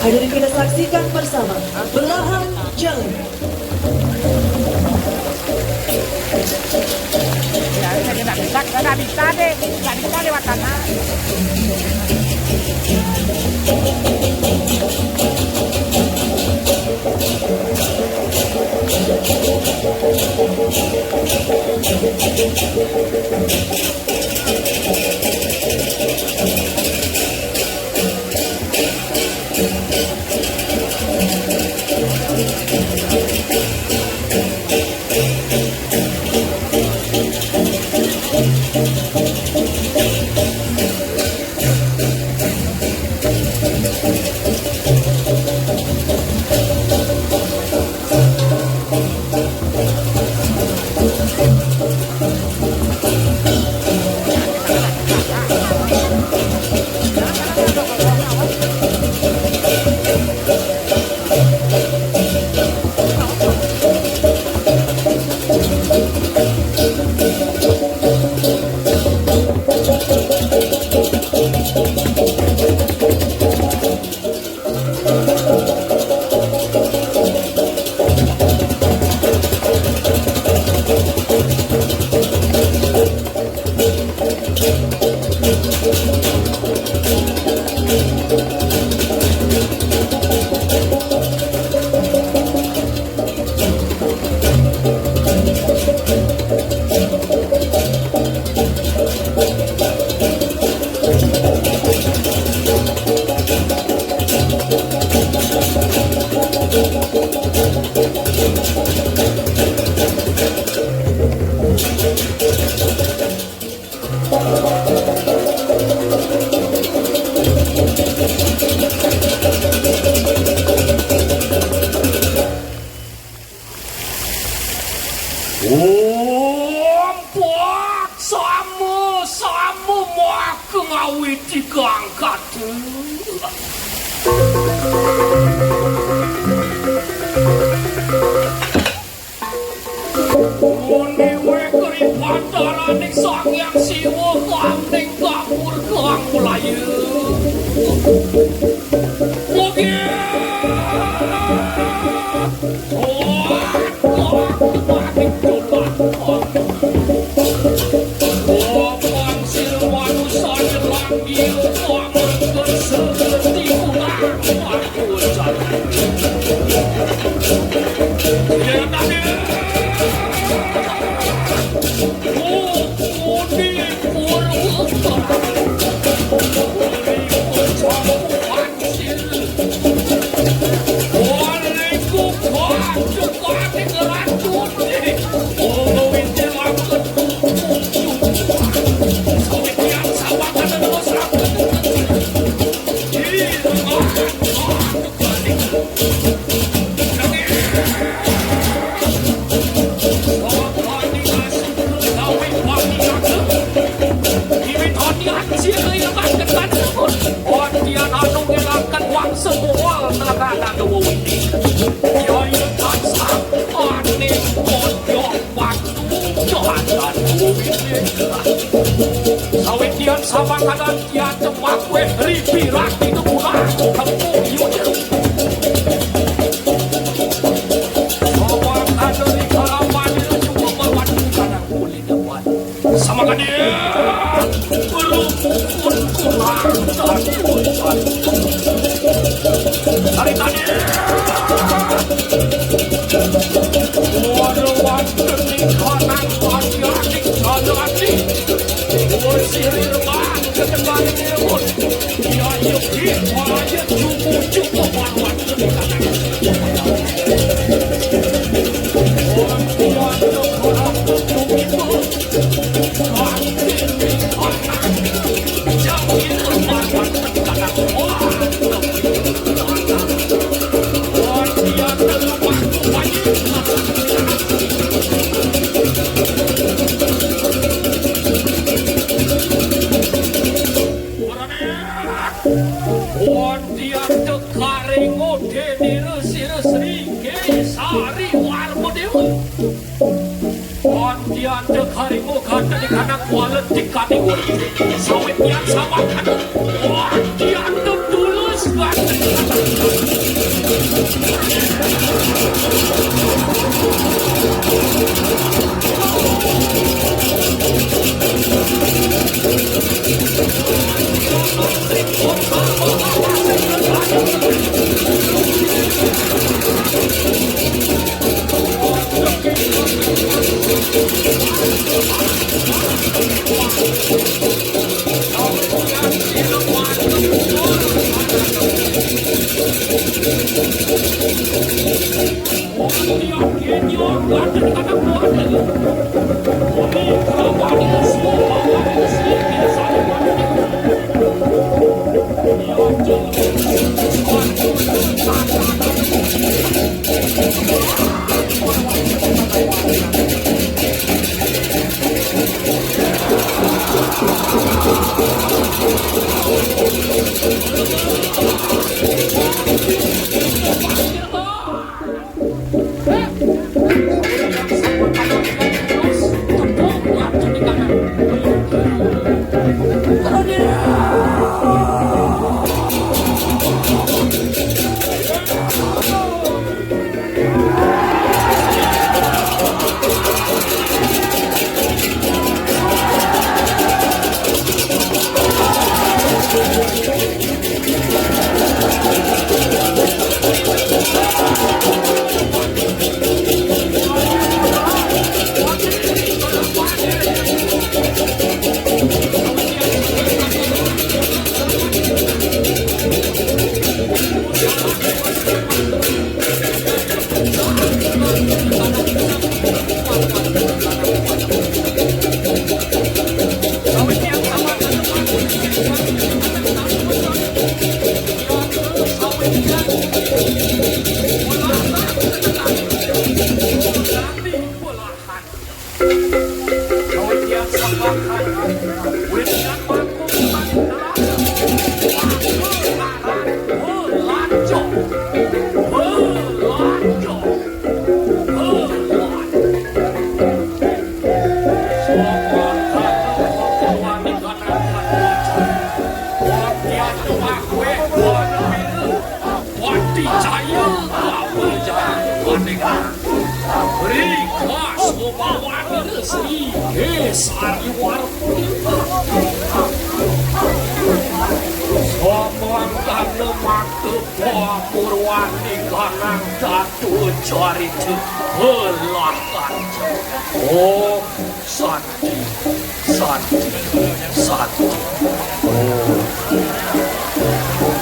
Hadirin kita saksikan bersama belahan jalan. Ya, nggak bisa deh, nggak bisa lewat sana. Samu mau ngawit digangkat. Muni wekri pandalaning sang yang siwa kamning kapur kang melayu. Mugi Sawitian sama kanan tian cemak weh ripi rati kebulan kampung yuk. Sawang ada di karawan cuma bawan karena kulit depan. Sama kadian belum pun kurang dan bosan. Hari tadi waduh kening kanan adik adik siri rumah keterbang nyebut dia yuk wajah cukup lawan orang tua untuk orang tutup itu jauhin rumah karena orang dia terlupa wajib Diandek harimau kata di kanak walet di kategori sawit yang sama kan wah diandek tulus banget Tiap kenyo ganda kata kuat. Ini kalau dia semua bawa ini sih biasa banget. Oh, Santi, Santi, Santi. Oh.